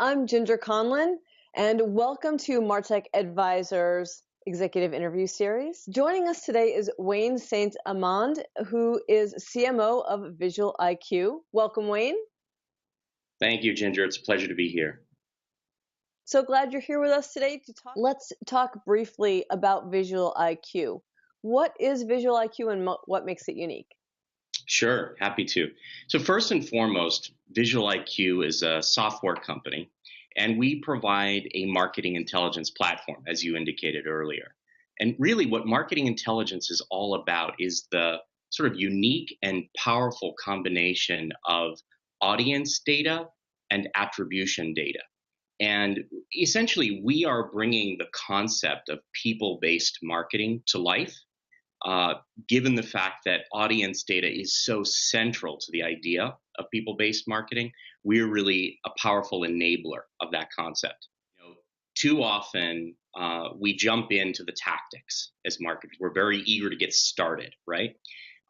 I'm Ginger Conlon, and welcome to Martech Advisors Executive Interview Series. Joining us today is Wayne St. Amand, who is CMO of Visual IQ. Welcome, Wayne. Thank you, Ginger. It's a pleasure to be here. So glad you're here with us today to talk. Let's talk briefly about Visual IQ. What is Visual IQ and what makes it unique? Sure, happy to. So first and foremost, Visual IQ is a software company, and we provide a marketing intelligence platform, as you indicated earlier. And really what marketing intelligence is all about is the sort of unique and powerful combination of audience data and attribution data. And essentially, we are bringing the concept of people-based marketing to life, given the fact that audience data is so central to the idea of people-based marketing. We're really a powerful enabler of that concept. Too often, we jump into the tactics as marketers. We're very eager to get started, right?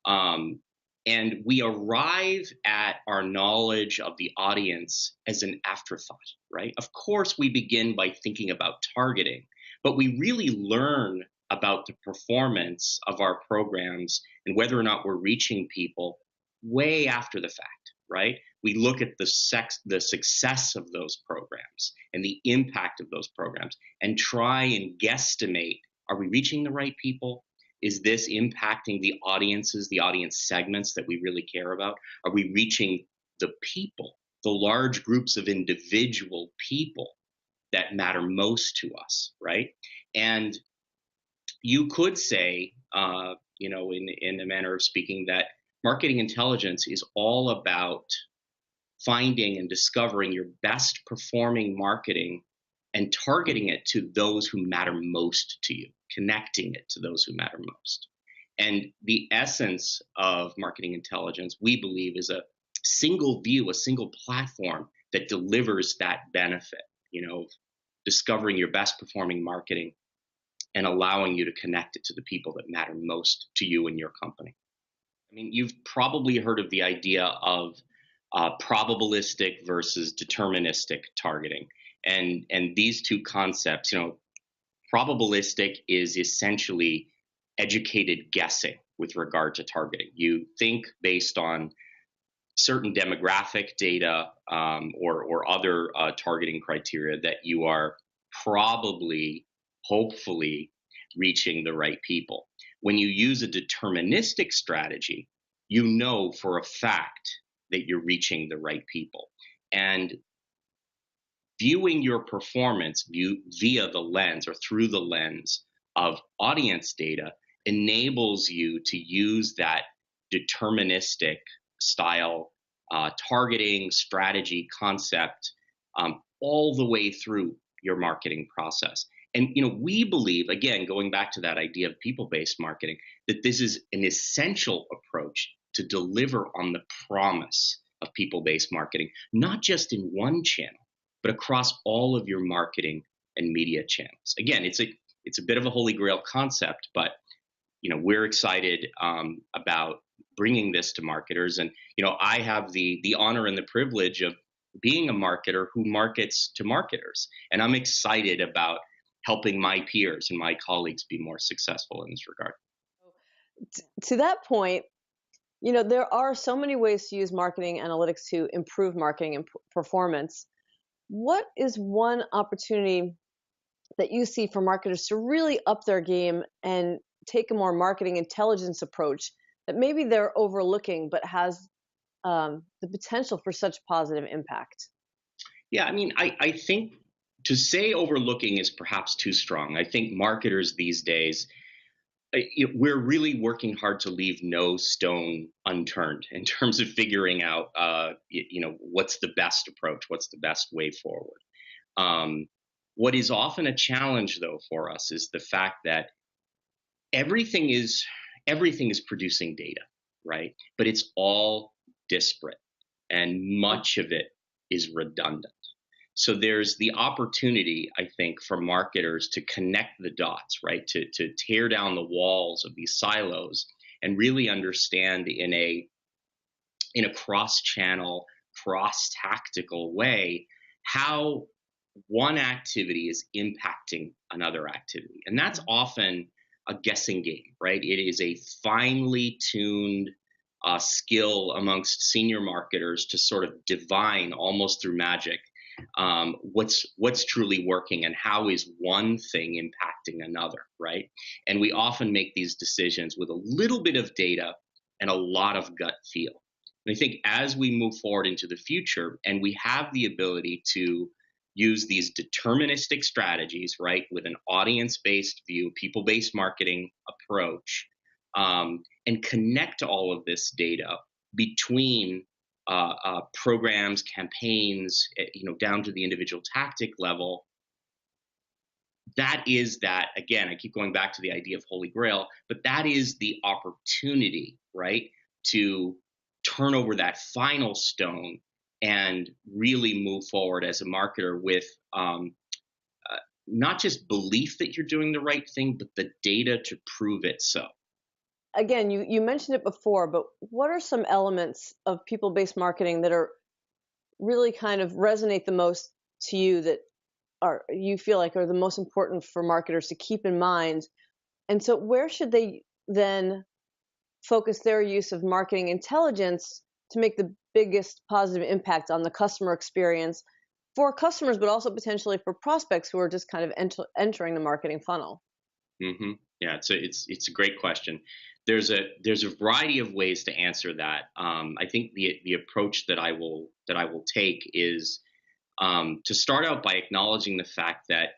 And we arrive at our knowledge of the audience as an afterthought, right? Of course, we begin by thinking about targeting, but we really learn about the performance of our programs and whether or not we're reaching people way after the fact, right? We look at the success of those programs and the impact of those programs and try and guesstimate, are we reaching the right people? Is this impacting the audiences, the audience segments that we really care about? Are we reaching the people, the large groups of individual people that matter most to us, right? And you could say, in a manner of speaking, that marketing intelligence is all about finding and discovering your best performing marketing and targeting it to those who matter most to you, connecting it to those who matter most. And the essence of marketing intelligence, we believe, is a single view, a single platform that delivers that benefit, discovering your best performing marketing and allowing you to connect it to the people that matter most to you and your company. I mean, you've probably heard of the idea of probabilistic versus deterministic targeting. And these two concepts, probabilistic is essentially educated guessing with regard to targeting. You think based on certain demographic data or other targeting criteria that you are probably, hopefully, reaching the right people. When you use a deterministic strategy, you know for a fact that you're reaching the right people. And viewing your performance via the lens or through the lens of audience data enables you to use that deterministic style targeting strategy concept all the way through your marketing process. And we believe, again, going back to that idea of people-based marketing, that this is an essential approach to deliver on the promise of people-based marketing, not just in one channel, but across all of your marketing and media channels. Again, it's a bit of a holy grail concept, but we're excited about bringing this to marketers. And I have the honor and the privilege of being a marketer who markets to marketers, and I'm excited about helping my peers and my colleagues be more successful in this regard. To that point, there are so many ways to use marketing analytics to improve marketing and performance. What is one opportunity that you see for marketers to really up their game and take a more marketing intelligence approach that maybe they're overlooking but has the potential for such positive impact? Yeah, I mean, I think to say overlooking is perhaps too strong. I think marketers these days, we're really working hard to leave no stone unturned in terms of figuring out, what's the best approach, what's the best way forward. What is often a challenge, though, for us is the fact that everything is producing data, right? But it's all disparate, and much of it is redundant. So there's the opportunity, I think, for marketers to connect the dots, right? To tear down the walls of these silos and really understand in a cross-channel, cross-tactical way how one activity is impacting another activity. And that's often a guessing game, right? It is a finely tuned skill amongst senior marketers to sort of divine almost through magic what's truly working and how is one thing impacting another, right? And we often make these decisions with a little bit of data and a lot of gut feel. And I think as we move forward into the future and we have the ability to use these deterministic strategies, right, with an audience based view, people based marketing approach, and connect all of this data between programs, campaigns, down to the individual tactic level. That is that, again, I keep going back to the idea of Holy Grail, but that is the opportunity, right, to turn over that final stone and really move forward as a marketer with not just belief that you're doing the right thing, but the data to prove it so. Again, you mentioned it before, but what are some elements of people-based marketing that are really kind of resonate the most to you, that are you feel like are the most important for marketers to keep in mind? And so where should they then focus their use of marketing intelligence to make the biggest positive impact on the customer experience for customers, but also potentially for prospects who are just kind of entering the marketing funnel? Hmm. Yeah, it's a great question. There's a variety of ways to answer that. I think the approach that I will take is to start out by acknowledging the fact that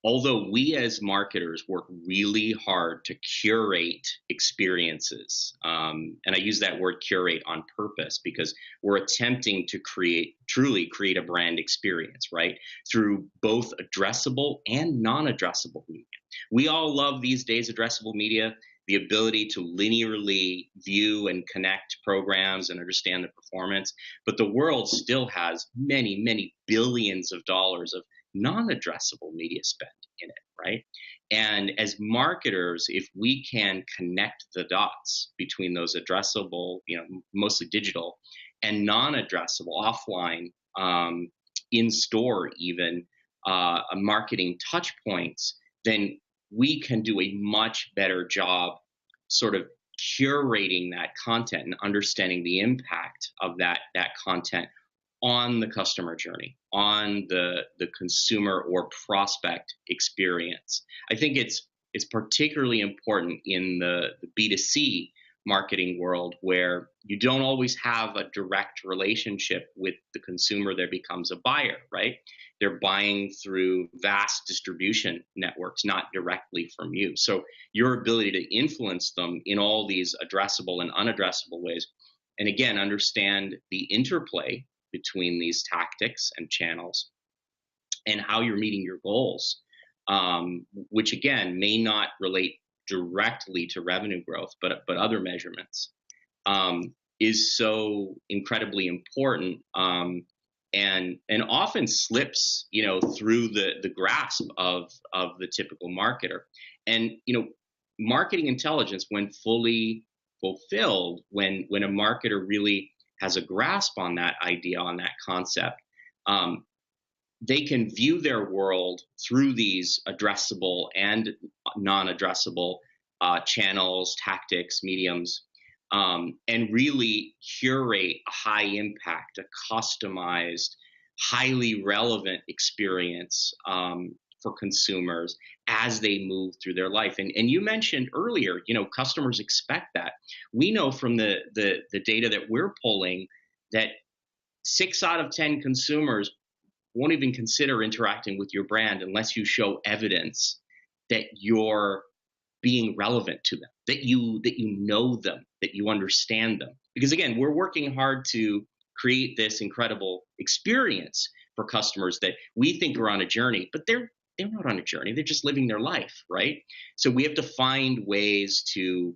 although we as marketers work really hard to curate experiences, and I use that word curate on purpose because we're attempting to truly create a brand experience, right? Through both addressable and non-addressable media. We all love these days addressable media, the ability to linearly view and connect programs and understand the performance. But the world still has many, many billions of dollars of non-addressable media spend in it, right? And as marketers, if we can connect the dots between those addressable, mostly digital, and non-addressable offline, in store even, marketing touch points, then we can do a much better job sort of curating that content and understanding the impact of that content on the customer journey, on the consumer or prospect experience. I think it's particularly important in the B2C marketing world where you don't always have a direct relationship with the consumer that becomes a buyer, right? They're buying through vast distribution networks, not directly from you. So your ability to influence them in all these addressable and unaddressable ways, and again, understand the interplay between these tactics and channels and how you're meeting your goals, which again may not relate directly to revenue growth, but other measurements, is so incredibly important, and often slips through the grasp of the typical marketer. And marketing intelligence, when fully fulfilled, when a marketer really has a grasp on that idea, on that concept, they can view their world through these addressable and non-addressable channels, tactics, mediums, and really curate a high impact, a customized, highly relevant experience for consumers as they move through their life. And you mentioned earlier, customers expect that. We know from the data that we're pulling that 6 out of 10 consumers won't even consider interacting with your brand unless you show evidence that you're being relevant to them, that you know them, that you understand them. Because again, we're working hard to create this incredible experience for customers that we think are on a journey, but they're not on a journey. They're just living their life, right? So we have to find ways to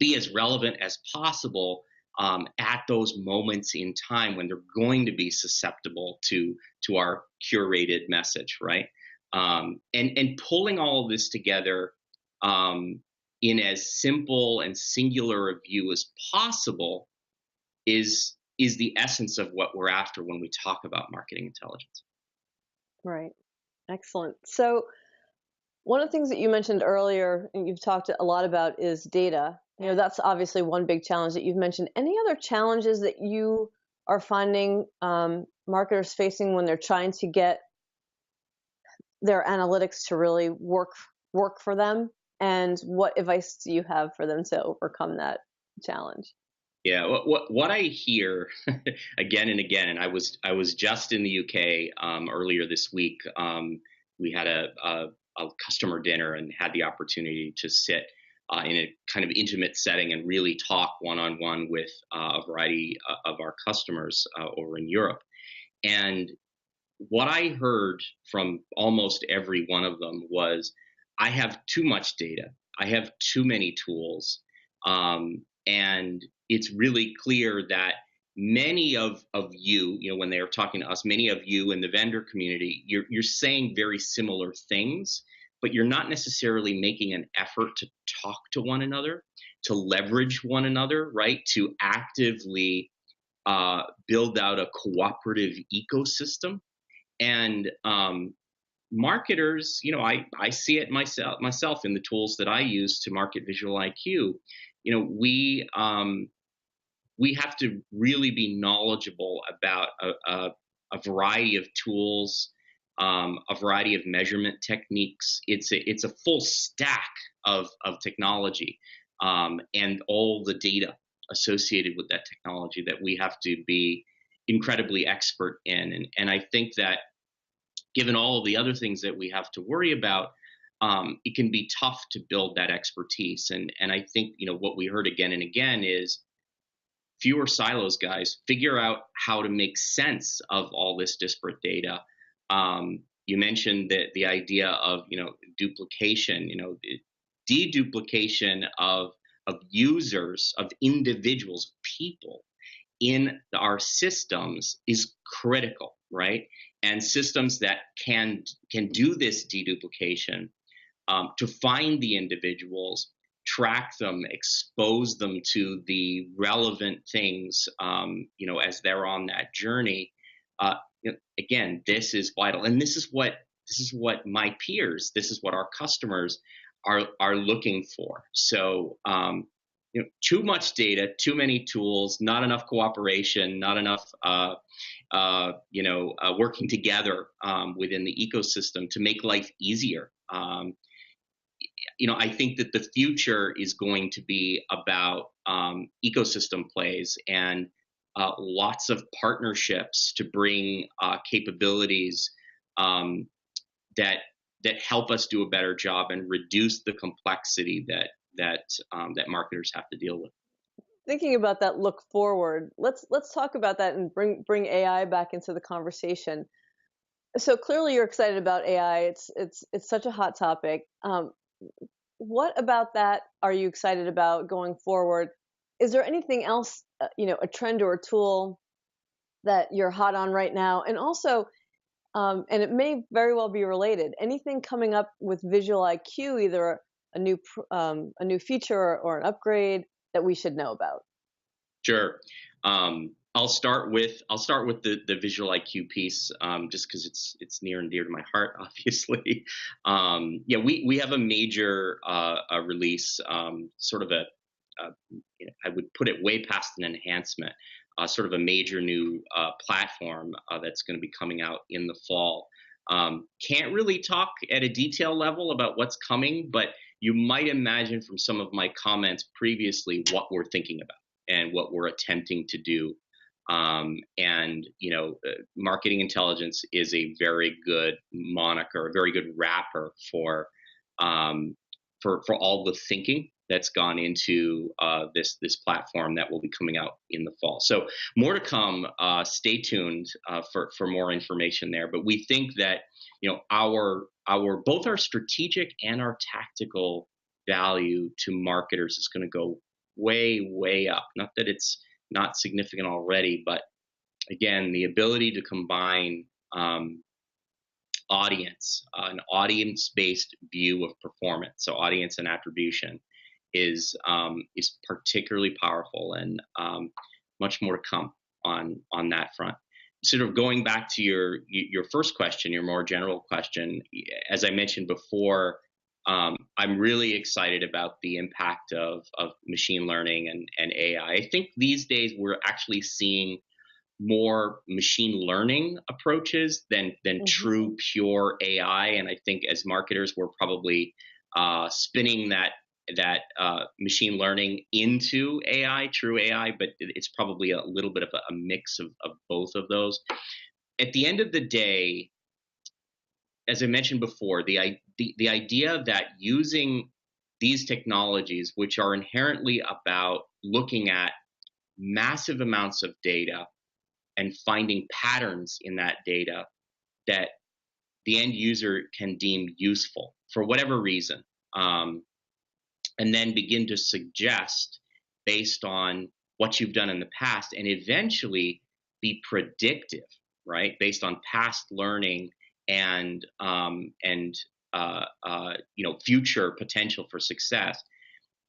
be as relevant as possible at those moments in time when they're going to be susceptible to our curated message, right? And pulling all of this together in as simple and singular a view as possible is is the essence of what we're after when we talk about marketing intelligence. Right. Excellent. So one of the things that you mentioned earlier, and you've talked a lot about, is data. That's obviously one big challenge that you've mentioned. Any other challenges that you are finding marketers facing when they're trying to get their analytics to really work for them? And what advice do you have for them to overcome that challenge? Yeah, what I hear again and again, and I was just in the UK earlier this week. We had a customer dinner and had the opportunity to sit in a kind of intimate setting and really talk one on one with a variety of our customers over in Europe. And what I heard from almost every one of them was, I have too much data. I have too many tools. And it's really clear that many of you, when they are talking to us, many of you in the vendor community, you're saying very similar things, but you're not necessarily making an effort to talk to one another, to leverage one another, right? To actively build out a cooperative ecosystem. And marketers, I see it myself in the tools that I use to market Visual IQ. We have to really be knowledgeable about a variety of tools, a variety of measurement techniques. It's a full stack of technology, and all the data associated with that technology that we have to be incredibly expert in. And I think that given all of the other things that we have to worry about, it can be tough to build that expertise. And I think, what we heard again and again is fewer silos, guys. Figure out how to make sense of all this disparate data. You mentioned that the idea of, duplication, deduplication of users, of individuals, people in our systems is critical, right? And systems that can do this deduplication, to find the individuals, track them, expose them to the relevant things, as they're on that journey. Again, this is vital, and this is what my peers, this is what our customers are looking for. So, too much data, too many tools, not enough cooperation, not enough, working together within the ecosystem to make life easier. I think that the future is going to be about ecosystem plays and lots of partnerships to bring capabilities that help us do a better job and reduce the complexity that marketers have to deal with. Thinking about that look forward, let's talk about that and bring AI back into the conversation. So clearly you're excited about AI. It's such a hot topic. What about that are you excited about going forward? Is there anything else, a trend or a tool that you're hot on right now? And also, and it may very well be related, anything coming up with Visual IQ, either a new feature or an upgrade that we should know about? Sure. I'll start with the Visual IQ piece, just because it's near and dear to my heart, obviously. Yeah, we have a major release, sort of I would put it way past an enhancement, sort of a major new platform that's going to be coming out in the fall. Can't really talk at a detail level about what's coming, but you might imagine from some of my comments previously what we're thinking about and what we're attempting to do. Marketing intelligence is a very good moniker, a very good wrapper for all the thinking that's gone into this platform that will be coming out in the fall. So more to come. Stay tuned for more information there. But we think that our both our strategic and our tactical value to marketers is going to go way up. Not that it's not significant already, but again, the ability to combine an audience-based view of performance, so audience and attribution, is particularly powerful, and much more to come. on that front. Sort of going back to your first question, your more general question, as I mentioned before, I'm really excited about the impact of machine learning and AI. I think these days we're actually seeing more machine learning approaches than Hmm. true pure AI. And I think as marketers, we're probably spinning that machine learning into AI, true AI, but it's probably a little bit of a mix of both of those. At the end of the day, as I mentioned before, the idea that using these technologies, which are inherently about looking at massive amounts of data and finding patterns in that data that the end user can deem useful for whatever reason, um, and then begin to suggest based on what you've done in the past and eventually be predictive, right, based on past learning and future potential for success.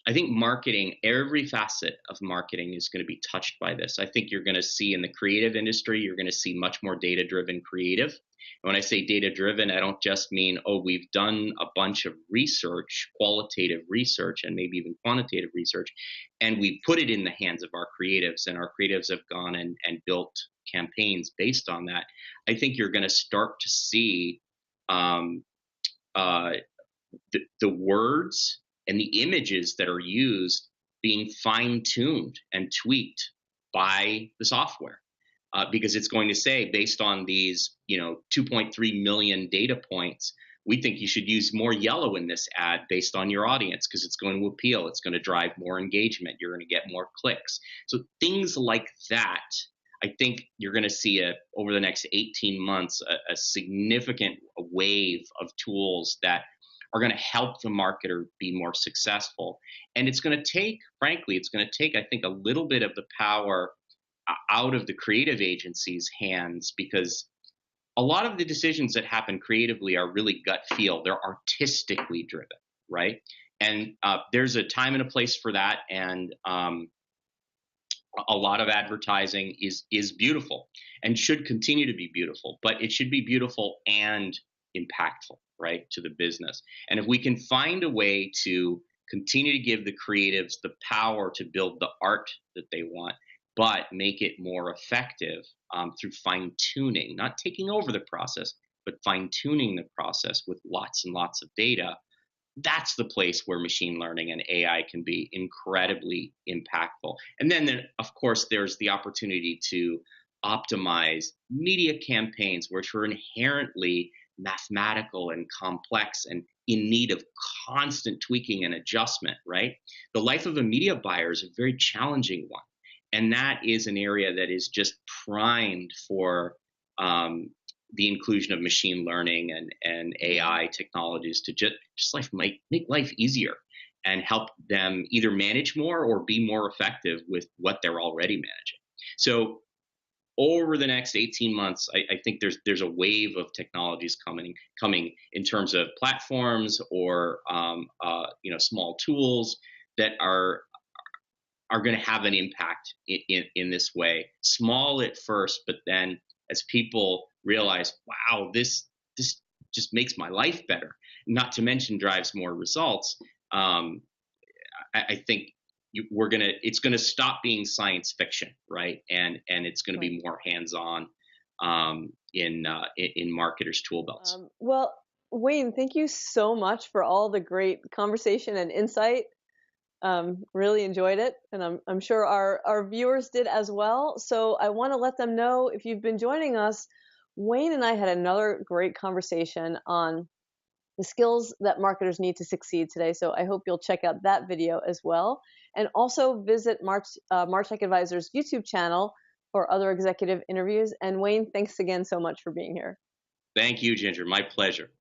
I think marketing, every facet of marketing is going to be touched by this. I think you're going to see in the creative industry, you're going to see much more data driven creative. And when I say data driven, I don't just mean, oh, we've done a bunch of research, qualitative research, and maybe even quantitative research, and we put it in the hands of our creatives, and our creatives have gone and built campaigns based on that. I think you're going to start to see um, uh, the words and the images that are used being fine tuned and tweaked by the software. Because it's going to say, based on these, 2.3 million data points, we think you should use more yellow in this ad based on your audience because it's going to appeal. It's going to drive more engagement. You're going to get more clicks. So things like that, I think you're going to see over the next 18 months a significant wave of tools that are going to help the marketer be more successful. And it's going to take, frankly, it's going to take, I think, a little bit of the power out of the creative agency's hands, because a lot of the decisions that happen creatively are really gut feel. They're artistically driven, right? And there's a time and a place for that. And a lot of advertising is beautiful and should continue to be beautiful, but it should be beautiful and impactful, right, to the business. And if we can find a way to continue to give the creatives the power to build the art that they want, but make it more effective through fine tuning, not taking over the process, but fine tuning the process with lots and lots of data, that's the place where machine learning and AI can be incredibly impactful. And then, of course, there's the opportunity to optimize media campaigns, which are inherently mathematical and complex and in need of constant tweaking and adjustment, right? The life of a media buyer is a very challenging one. And that is an area that is just primed for the inclusion of machine learning and AI technologies to just make life easier and help them either manage more or be more effective with what they're already managing. So over the next 18 months, I think there's a wave of technologies coming in terms of platforms or small tools that are going to have an impact in this way. Small at first, but then as people realize, wow, this just makes my life better, not to mention drives more results. I think it's gonna stop being science fiction, right? And it's gonna be more hands-on in marketers' tool belts. Well, Wayne, thank you so much for all the great conversation and insight. Really enjoyed it, and I'm sure our viewers did as well. So I want to let them know, if you've been joining us, Wayne and I had another great conversation on the skills that marketers need to succeed today. So I hope you'll check out that video as well, and also visit Martech Advisor's YouTube channel for other executive interviews. And Wayne, thanks again so much for being here. Thank you, Ginger. My pleasure.